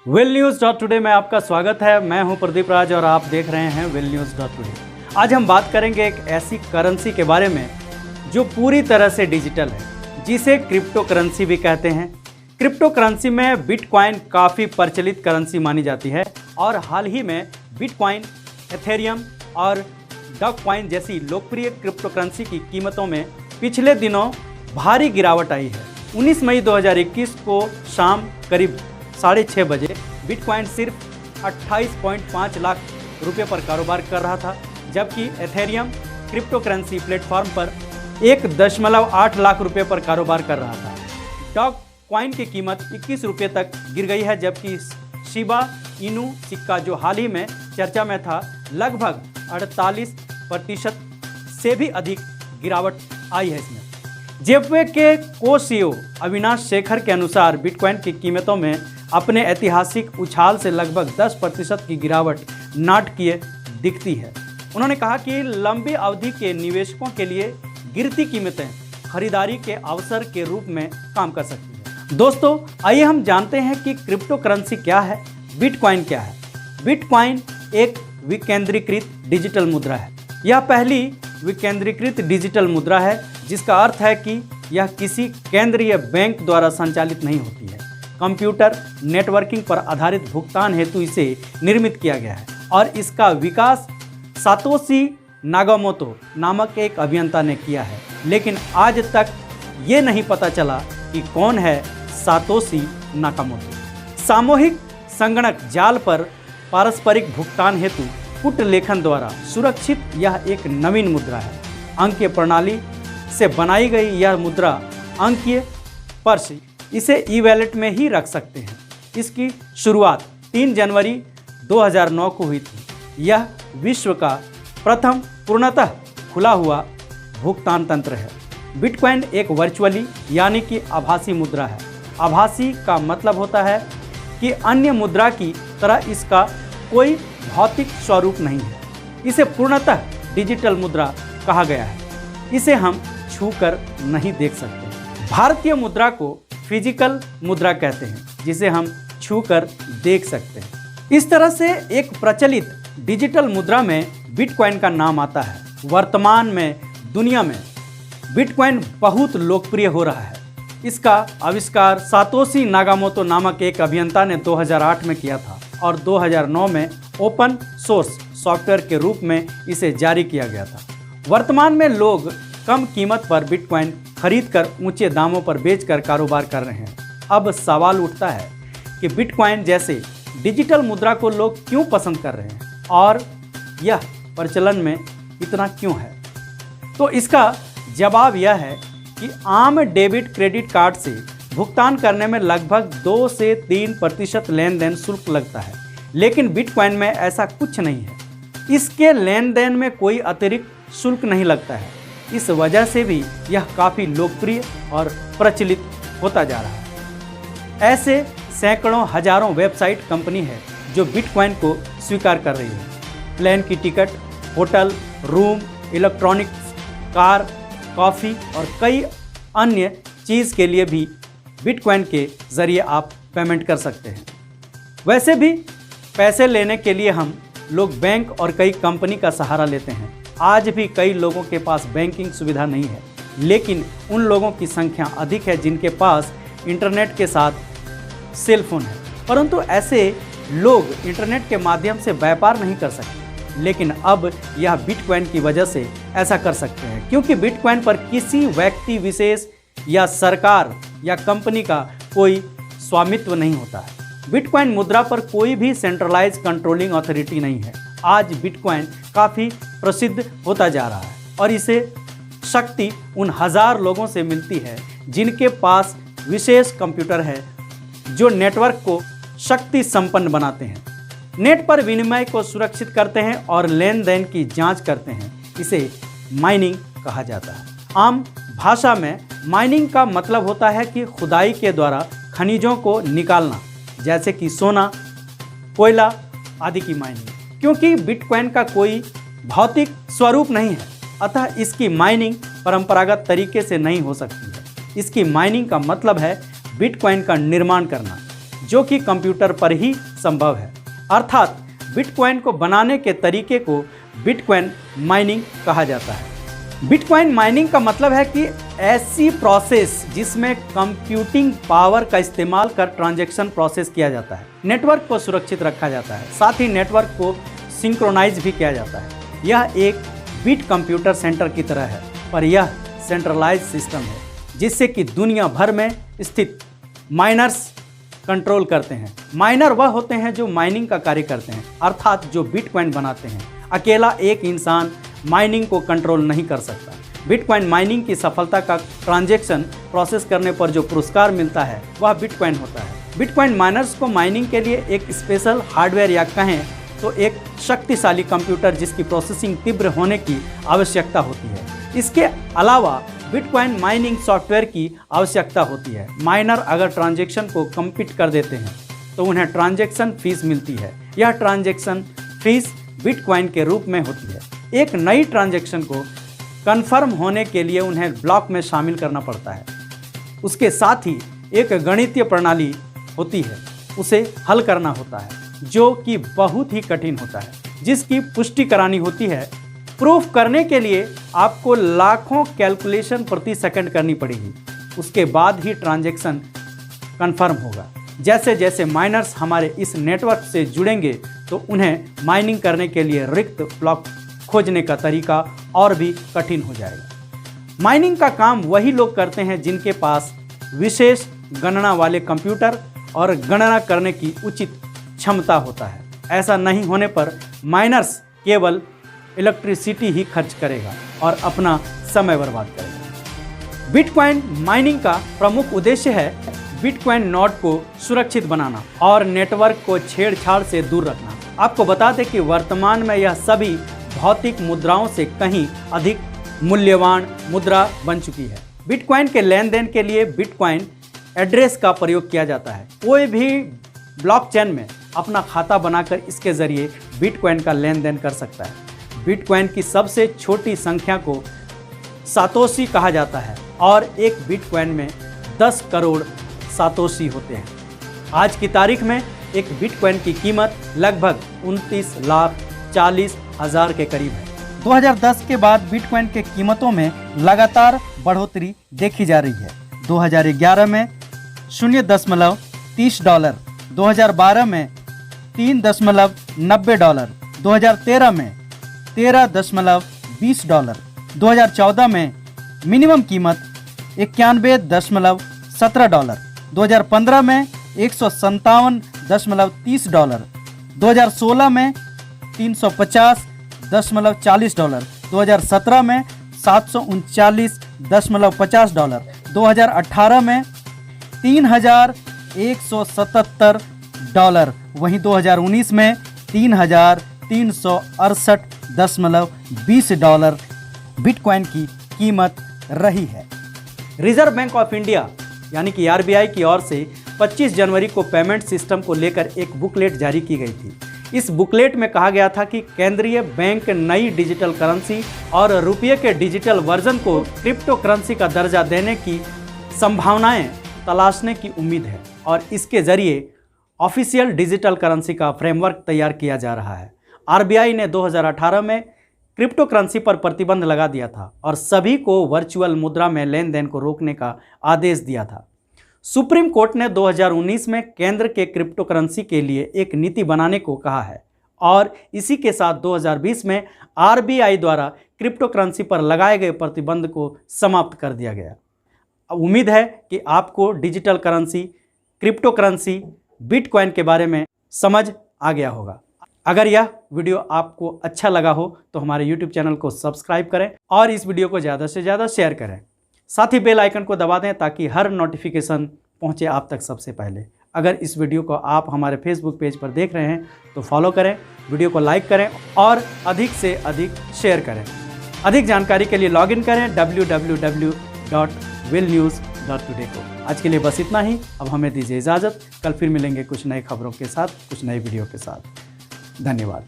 Well news dot today में आपका स्वागत है। मैं हूं प्रदीप राज और आप देख रहे हैं वेल न्यूज़ डॉट टुडे। आज हम बात करेंगे एक ऐसी करेंसी के बारे में जो पूरी तरह से डिजिटल है, जिसे क्रिप्टो करेंसी भी कहते हैं। क्रिप्टो करेंसी में बिटकॉइन काफ़ी प्रचलित करेंसी मानी जाती है और हाल ही में बिटकॉइन, एथेरियम और डॉगकॉइन जैसी लोकप्रिय क्रिप्टो करेंसी की कीमतों में पिछले दिनों भारी गिरावट आई है। 19 मई 2021 को शाम करीब 6:30 बजे बिटकॉइन सिर्फ 28.5 लाख रुपए पर कारोबार कर रहा था, जबकि एथेरियम क्रिप्टो करेंसी प्लेटफॉर्म पर 1.8 लाख रुपए पर कारोबार कर रहा था। डॉगकॉइन की कीमत 21 रुपये तक गिर गई है, जबकि शिबा इनू सिक्का जो हाल ही में चर्चा में था, लगभग 48% से भी अधिक गिरावट आई है इसमें। जेपवे के को-सीईओ अविनाश शेखर के अनुसार बिटकॉइन की कीमतों में अपने ऐतिहासिक उछाल से लगभग 10% की गिरावट नाटकीय दिखती है। उन्होंने कहा कि लंबी अवधि के निवेशकों के लिए गिरती कीमतें खरीदारी के अवसर के रूप में काम कर सकती हैं। दोस्तों, आइए हम जानते हैं कि क्रिप्टो करेंसी क्या है, बिटकॉइन क्या है। बिटकॉइन एक विकेंद्रीकृत डिजिटल मुद्रा है। यह पहली विकेंद्रीकृत डिजिटल मुद्रा है, जिसका अर्थ है कि यह किसी केंद्रीय बैंक द्वारा संचालित नहीं होती है। कंप्यूटर नेटवर्किंग पर आधारित भुगतान हेतु इसे निर्मित किया गया है और इसका विकास सातोशी नाकामोतो नामक एक अभियंता ने किया है, लेकिन आज तक ये नहीं पता चला कि कौन है सातोशी नाकामोतो। सामूहिक संगणक जाल पर पारस्परिक भुगतान हेतु कूट लेखन द्वारा सुरक्षित यह एक नवीन मुद्रा है। अंकीय प्रणाली से बनाई गई यह मुद्रा अंकीय पर्स इसे ई-वॉलेट में ही रख सकते हैं। इसकी शुरुआत 3 जनवरी 2009 को हुई थी। यह विश्व का प्रथम पूर्णतः खुला हुआ भुगतान तंत्र है। बिटकॉइन एक वर्चुअली यानी कि आभासी मुद्रा है। आभासी का मतलब होता है कि अन्य मुद्रा की तरह इसका कोई भौतिक स्वरूप नहीं है। इसे पूर्णतः डिजिटल मुद्रा कहा गया है। इसे हम छूकर नहीं देख सकते। भारतीय मुद्रा को फिजिकल मुद्रा कहते हैं, जिसे हम छूकर देख सकते हैं। इस तरह से एक प्रचलित डिजिटल मुद्रा में बिटकॉइन का नाम आता है। वर्तमान में दुनिया में बिटकॉइन बहुत लोकप्रिय हो रहा है। इसका आविष्कार सातोशी नाकामोतो नामक एक अभियंता ने 2008 में किया था और 2009 में ओपन सोर्स सॉफ्टवेयर के रूप में इसे जारी किया गया था। वर्तमान में लोग कम कीमत पर बिटकॉइन खरीदकर ऊंचे दामों पर बेचकर कारोबार कर रहे हैं। अब सवाल उठता है कि बिटकॉइन जैसे डिजिटल मुद्रा को लोग क्यों पसंद कर रहे हैं और यह प्रचलन में इतना क्यों है। तो इसका जवाब यह है कि आम डेबिट क्रेडिट कार्ड से भुगतान करने में लगभग 2 से 3% लेन देन शुल्क लगता है, लेकिन बिटकॉइन में ऐसा कुछ नहीं है। इसके लेन देन में कोई अतिरिक्त शुल्क नहीं लगता है। इस वजह से भी यह काफ़ी लोकप्रिय और प्रचलित होता जा रहा है। ऐसे सैकड़ों हजारों वेबसाइट कंपनी है जो बिटकॉइन को स्वीकार कर रही है। प्लेन की ticket, hotel, room, electronics, car, coffee और कई अन्य चीज़ के लिए भी बिटकॉइन के ज़रिए आप पेमेंट कर सकते हैं। वैसे भी पैसे लेने के लिए हम लोग बैंक और कई कंपनी का सहारा लेते हैं। आज भी कई लोगों के पास बैंकिंग सुविधा नहीं है, लेकिन उन लोगों की संख्या अधिक है जिनके पास इंटरनेट के साथ सेल फोन है। परंतु ऐसे लोग इंटरनेट के माध्यम से व्यापार नहीं कर सकते, लेकिन अब यह बिटकॉइन की वजह से ऐसा कर सकते हैं, क्योंकि बिटकॉइन पर किसी व्यक्ति विशेष या सरकार या कंपनी का कोई स्वामित्व नहीं होता है। बिटकॉइन मुद्रा पर कोई भी सेंट्रलाइज कंट्रोलिंग अथॉरिटी नहीं है। आज बिटकॉइन काफ़ी प्रसिद्ध होता जा रहा है और इसे शक्ति उन हजार लोगों से मिलती है जिनके पास विशेष कंप्यूटर है, जो नेटवर्क को शक्ति संपन्न बनाते हैं, नेट पर विनिमय को सुरक्षित करते हैं और लेन देन की जांच करते हैं। इसे माइनिंग कहा जाता है। आम भाषा में माइनिंग का मतलब होता है कि खुदाई के द्वारा खनिजों को निकालना, जैसे कि सोना, कोयला आदि की माइनिंग। क्योंकि बिटकॉइन का कोई भौतिक स्वरूप नहीं है, अतः इसकी माइनिंग परंपरागत तरीके से नहीं हो सकती है। इसकी माइनिंग का मतलब है बिटकॉइन का निर्माण करना, जो कि कंप्यूटर पर ही संभव है। अर्थात बिटकॉइन को बनाने के तरीके को बिटकॉइन माइनिंग कहा जाता है। बिटकॉइन माइनिंग का मतलब है कि ऐसी प्रोसेस जिसमें कंप्यूटिंग पावर का इस्तेमाल कर ट्रांजैक्शन प्रोसेस किया जाता है, नेटवर्क को सुरक्षित रखा जाता है, साथ ही नेटवर्क को सिंक्रोनाइज भी किया जाता है। यह एक बिट कंप्यूटर सेंटर की तरह है, पर यह सेंट्रलाइज सिस्टम है जिससे कि दुनिया भर में स्थित माइनर्स कंट्रोल करते हैं। माइनर वह होते हैं जो माइनिंग का कार्य करते हैं, अर्थात जो बिटकॉइन बनाते हैं। अकेला एक इंसान माइनिंग को कंट्रोल नहीं कर सकता। बिटकॉइन माइनिंग की सफलता का ट्रांजैक्शन प्रोसेस करने पर जो पुरस्कार मिलता है वह बिटकॉइन होता है। बिटकॉइन माइनर्स को माइनिंग के लिए एक स्पेशल हार्डवेयर या कहें तो एक शक्तिशाली कंप्यूटर जिसकी प्रोसेसिंग तीव्र होने की आवश्यकता होती है। इसके अलावा बिटकॉइन माइनिंग सॉफ्टवेयर की आवश्यकता होती है। माइनर अगर ट्रांजैक्शन को कंप्लीट कर देते हैं तो उन्हें ट्रांजैक्शन फीस मिलती है। यह ट्रांजैक्शन फीस बिटकॉइन के रूप में होती है। एक नई ट्रांजैक्शन को कन्फर्म होने के लिए उन्हें ब्लॉक में शामिल करना पड़ता है। उसके साथ ही एक गणितीय प्रणाली होती है, उसे हल करना होता है जो कि बहुत ही कठिन होता है, जिसकी पुष्टि करानी होती है। प्रूफ करने के लिए आपको लाखों कैलकुलेशन प्रति सेकंड करनी पड़ेगी, उसके बाद ही ट्रांजैक्शन कन्फर्म होगा। जैसे जैसे माइनर्स हमारे इस नेटवर्क से जुड़ेंगे तो उन्हें माइनिंग करने के लिए रिक्त ब्लॉक खोजने का तरीका और भी कठिन हो जाएगा। माइनिंग का काम वही लोग करते हैं जिनके पास विशेष गणना वाले कंप्यूटर और गणना करने की उचित क्षमता होता है। ऐसा नहीं होने पर माइनर्स केवल इलेक्ट्रिसिटी ही खर्च करेगा और अपना समय बर्बाद करेगा। बिटकॉइन माइनिंग का प्रमुख उद्देश्य है बिटकॉइन नोड को सुरक्षित बनाना और नेटवर्क को छेड़छाड़ से दूर रखना। आपको बता दें कि वर्तमान में यह सभी भौतिक मुद्राओं से कहीं अधिक मूल्यवान मुद्रा बन चुकी है। बिटकॉइन के लेन देन के लिए बिटकॉइन एड्रेस का प्रयोग किया जाता है। कोई भी ब्लॉकचेन में अपना खाता बनाकर इसके जरिए बिटकॉइन का लेन देन कर सकता है। बिटकॉइन की सबसे छोटी संख्या को सातोशी कहा जाता है और एक बिटकॉइन में 10 करोड़ सातोशी होते हैं। आज की तारीख में एक बिटकॉइन की कीमत लगभग 29,40,000 के करीब है। 2010 के बाद बिटकॉइन के कीमतों में लगातार बढ़ोतरी देखी जा रही है। 2011 में $0.30, 2012 में $3.90, 2013 में $13.20, 2014 में मिनिमम कीमत $91.17, 2015 में $157.30, 2016 में $350.40, 2017 में $739.50, 2018 में $3,177, वहीं 2019 में $3,368.20 बिटकॉइन की कीमत रही है। रिजर्व बैंक ऑफ इंडिया यानी कि RBI की ओर से 25 जनवरी को पेमेंट सिस्टम को लेकर एक बुकलेट जारी की गई थी। इस बुकलेट में कहा गया था कि केंद्रीय बैंक नई डिजिटल करेंसी और रुपये के डिजिटल वर्जन को क्रिप्टो करेंसी का दर्जा देने की संभावनाएं तलाशने की उम्मीद है और इसके जरिए ऑफिशियल डिजिटल करेंसी का फ्रेमवर्क तैयार किया जा रहा है। RBI ने 2018 में क्रिप्टो करेंसी पर प्रतिबंध लगा दिया था और सभी को वर्चुअल मुद्रा में लेन देन को रोकने का आदेश दिया था। सुप्रीम कोर्ट ने 2019 में केंद्र के क्रिप्टो करेंसी के लिए एक नीति बनाने को कहा है और इसी के साथ 2020 में RBI द्वारा क्रिप्टो करेंसी पर लगाए गए प्रतिबंध को समाप्त कर दिया गया। उम्मीद है कि आपको digital currency, crypto currency, bitcoin के बारे में समझ आ गया होगा। अगर यह वीडियो आपको अच्छा लगा हो तो हमारे YouTube चैनल को सब्सक्राइब करें और इस वीडियो को ज़्यादा से ज़्यादा शेयर करें। साथ ही बेल आइकन को दबा दें ताकि हर नोटिफिकेशन पहुंचे आप तक सबसे पहले। अगर इस वीडियो को आप हमारे फेसबुक पेज पर देख रहे हैं तो फॉलो करें, वीडियो को लाइक करें और अधिक से अधिक शेयर करें। अधिक जानकारी के लिए लॉगिन करें www.willnews.today को। आज के लिए बस इतना ही। अब हमें दीजिए इजाज़त। कल फिर मिलेंगे कुछ नई खबरों के साथ, कुछ नई वीडियो के साथ। धन्यवाद।